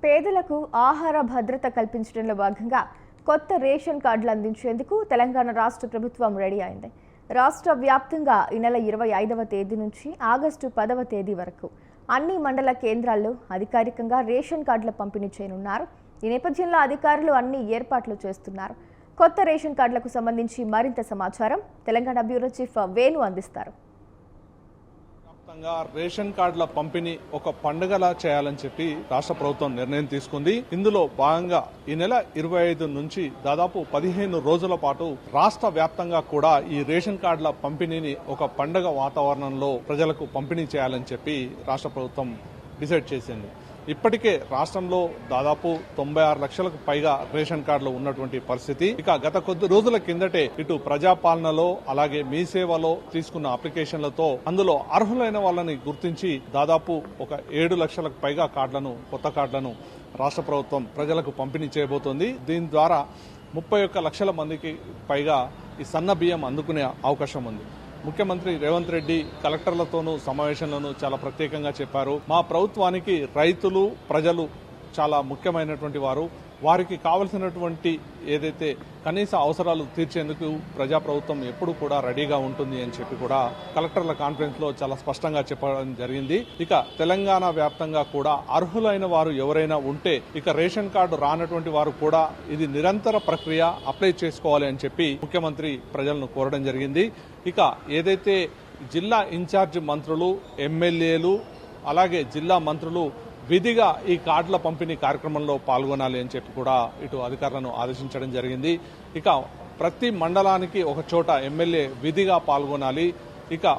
పేదలకు ఆహార భద్రత కల్పించడంలో భాగంగా కొత్త రేషన్ కార్డులు అందించేందుకు తెలంగాణ రాష్ట్ర ప్రభుత్వం రెడీ అయింది. రాష్ట్ర వ్యాప్తంగా ఈ నెల 25వ తేదీ నుంచి ఆగస్టు 10వ తేదీ వరకు అన్ని మండల కేంద్రాల్లో అధికారికంగా రేషన్ కార్డుల పంపిణీ చేయనున్నారు. ఈ నేపథ్యంలో అధికారులు అన్ని ఏర్పాట్లు చేస్తున్నారు. కొత్త రేషన్ కార్డులకు సంబంధించి మరింత సమాచారం తెలంగాణ బ్యూరో చీఫ్ వేణు అందిస్తారు. రేషన్ కార్డుల పంపిణీ ఒక పండుగలా చేయాలని చెప్పి రాష్ట్ర ప్రభుత్వం నిర్ణయం తీసుకుంది. ఇందులో భాగంగా ఈ నెల 25 నుంచి దాదాపు 15 రోజుల పాటు రాష్ట్ర వ్యాప్తంగా కూడా ఈ రేషన్ కార్డుల పంపిణీని ఒక పండుగ వాతావరణంలో ప్రజలకు పంపిణీ చేయాలని చెప్పి రాష్ట్ర ప్రభుత్వం డిసైడ్ చేసింది. ఇప్పటికే రాష్ట్రంలో దాదాపు 96 లక్షలకు పైగా రేషన్ కార్డులు ఉన్నటువంటి పరిస్థితి. ఇక గత కొద్ది రోజుల కిందటే ఇటు ప్రజాపాలనలో అలాగే మీ సేవలో తీసుకున్న అప్లికేషన్లతో అందులో అర్హులైన వాళ్ళని గుర్తించి దాదాపు ఒక 7 లక్షలకు పైగా కొత్త కార్డులను రాష్ట్ర ప్రభుత్వం ప్రజలకు పంపిణీ చేయబోతోంది. దీని ద్వారా 31 లక్షల మందికి పైగా ఈ సన్న బియ్యం అందుకునే అవకాశం ఉంది. ముఖ్యమంత్రి రేవంత్ రెడ్డి కలెక్టర్లతోనూ సమావేశంలోనూ చాలా ప్రత్యేకంగా చెప్పారు. మా ప్రభుత్వానికి రైతులు ప్రజలు చాలా ముఖ్యమైనటువంటి వారు. వారికి కావలసినటువంటి ఏదైతే కనీస అవసరాలు తీర్చేందుకు ప్రజాప్రభుత్వం ఎప్పుడు కూడా రెడీగా ఉంటుంది అని చెప్పి కూడా కలెక్టర్ల కాన్ఫరెన్స్ లో చాలా స్పష్టంగా చెప్పడం జరిగింది. ఇక తెలంగాణ వ్యాప్తంగా కూడా అర్హులైన వారు ఎవరైనా ఉంటే ఇక రేషన్ కార్డు రానటువంటి వారు కూడా ఇది నిరంతర ప్రక్రియ అప్లై చేసుకోవాలి అని చెప్పి ముఖ్యమంత్రి ప్రజలను కోరడం జరిగింది. ఇక ఏదైతే జిల్లా ఇన్ఛార్జ్ మంత్రులు, ఎమ్మెల్యేలు అలాగే జిల్లా మంత్రులు విధిగా ఈ కార్డుల పంపిణీ కార్యక్రమంలో పాల్గొనాలి అని చెప్పి కూడా ఇటు అధికారులను ఆదేశించడం జరిగింది. ఇక ప్రతి మండలానికి ఒక చోట ఎమ్మెల్యే విధిగా పాల్గొనాలి. ఇక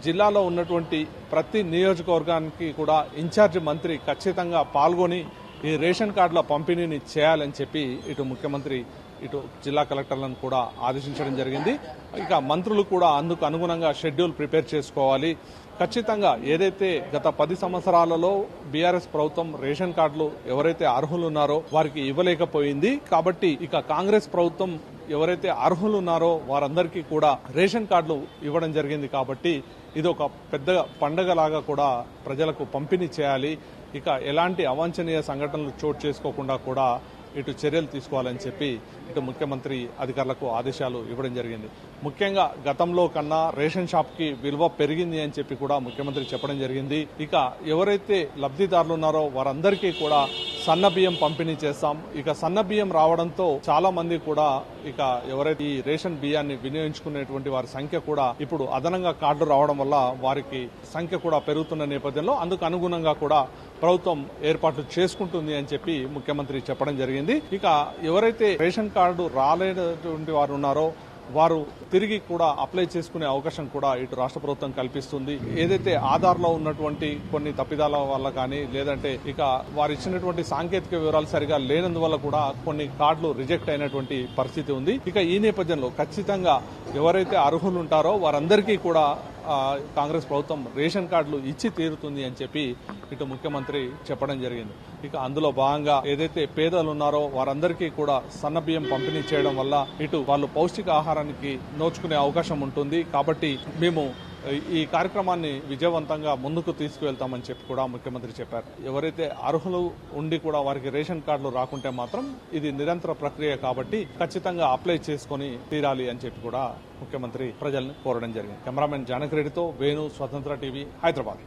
జిల్లాలో ఉన్నటువంటి ప్రతి నియోజకవర్గానికి కూడా ఇన్ఛార్జ్ మంత్రి ఖచ్చితంగా పాల్గొని ఈ రేషన్ కార్డుల పంపిణీని చేయాలని చెప్పి ఇటు ముఖ్యమంత్రి ఇటు జిల్లా కలెక్టర్లను కూడా ఆదేశించడం జరిగింది. ఇక మంత్రులు కూడా అందుకు అనుగుణంగా షెడ్యూల్ ప్రిపేర్ చేసుకోవాలి. ఖచ్చితంగా ఏదైతే గత 10 సంవత్సరాలలో బీఆర్ఎస్ ప్రభుత్వం రేషన్ కార్డులు ఎవరైతే అర్హులు ఉన్నారో వారికి ఇవ్వలేకపోయింది. కాబట్టి ఇక కాంగ్రెస్ ప్రభుత్వం ఎవరైతే అర్హులు ఉన్నారో వారందరికీ కూడా రేషన్ కార్డులు ఇవ్వడం జరిగింది. కాబట్టి ఇది ఒక పెద్ద పండగలాగా కూడా ప్రజలకు పంపిణీ చేయాలి. ఇక ఎలాంటి అవాంఛనీయ సంఘటనలు చోటు చేసుకోకుండా కూడా ఇటు చర్యలు తీసుకోవాలని చెప్పి ఇటు ముఖ్యమంత్రి అధికారులకు ఆదేశాలు ఇవ్వడం జరిగింది. ముఖ్యంగా గతంలో కన్నా రేషన్ షాప్ కి విలువ పెరిగింది అని చెప్పి కూడా ముఖ్యమంత్రి చెప్పడం జరిగింది. ఇక ఎవరైతే లబ్ధిదారులు ఉన్నారో వారందరికీ కూడా సన్న బియ్యం పంపిణీ చేస్తాం. ఇక సన్న బియ్యం రావడంతో చాలా మంది కూడా ఇక ఎవరైతే ఈ రేషన్ బియ్యాన్ని వినియోగించుకునేటువంటి వారి సంఖ్య కూడా ఇప్పుడు అదనంగా కార్డు రావడం వల్ల వారికి సంఖ్య కూడా పెరుగుతున్న నేపథ్యంలో అందుకు అనుగుణంగా కూడా ప్రభుత్వం ఏర్పాట్లు చేసుకుంటుంది అని చెప్పి ముఖ్యమంత్రి చెప్పడం జరిగింది. ఇక ఎవరైతే రేషన్ కార్డు రాలేనటువంటి వారు ఉన్నారో వారు తిరిగి కూడా అప్లై చేసుకునే అవకాశం కూడా ఇటు రాష్ట్ర ప్రభుత్వం కల్పిస్తుంది. ఏదైతే ఆధార్లో ఉన్నటువంటి కొన్ని తప్పిదాల వల్ల కానీ లేదంటే ఇక వారు ఇచ్చినటువంటి సాంకేతిక వివరాలు సరిగా లేనందువల్ల కూడా కొన్ని కార్డులు రిజెక్ట్ అయినటువంటి పరిస్థితి ఉంది. ఇక ఈ నేపథ్యంలో ఖచ్చితంగా ఎవరైతే అర్హులు ఉంటారో వారందరికీ కూడా కాంగ్రెస్ ప్రభుత్వం రేషన్ కార్డులు ఇచ్చి తీరుతుంది అని చెప్పి ఇటు ముఖ్యమంత్రి చెప్పడం జరిగింది. ఇక అందులో భాగంగా ఏదైతే పేదలు ఉన్నారో వారందరికీ కూడా సన్న బియ్యం పంపిణీ చేయడం వల్ల ఇటు వాళ్ళు పౌష్టిక ఆహారానికి నోచుకునే అవకాశం ఉంటుంది. కాబట్టి మేము ఈ కార్యక్రమాన్ని విజయవంతంగా ముందుకు తీసుకువెళ్తామని చెప్పి కూడా ముఖ్యమంత్రి చెప్పారు. ఎవరైతే అర్హులు ఉండి కూడా వారికి రేషన్ కార్డులు రాకుంటే మాత్రం ఇది నిరంతర ప్రక్రియ కాబట్టి ఖచ్చితంగా అప్లై చేసుకుని తీరాలి అని చెప్పి కూడా ముఖ్యమంత్రి ప్రజల్ని కోరడం జరిగింది. కెమెరామెన్ జానకి రెడ్డితో వేణు, స్వతంత్ర టీవీ, హైదరాబాద్.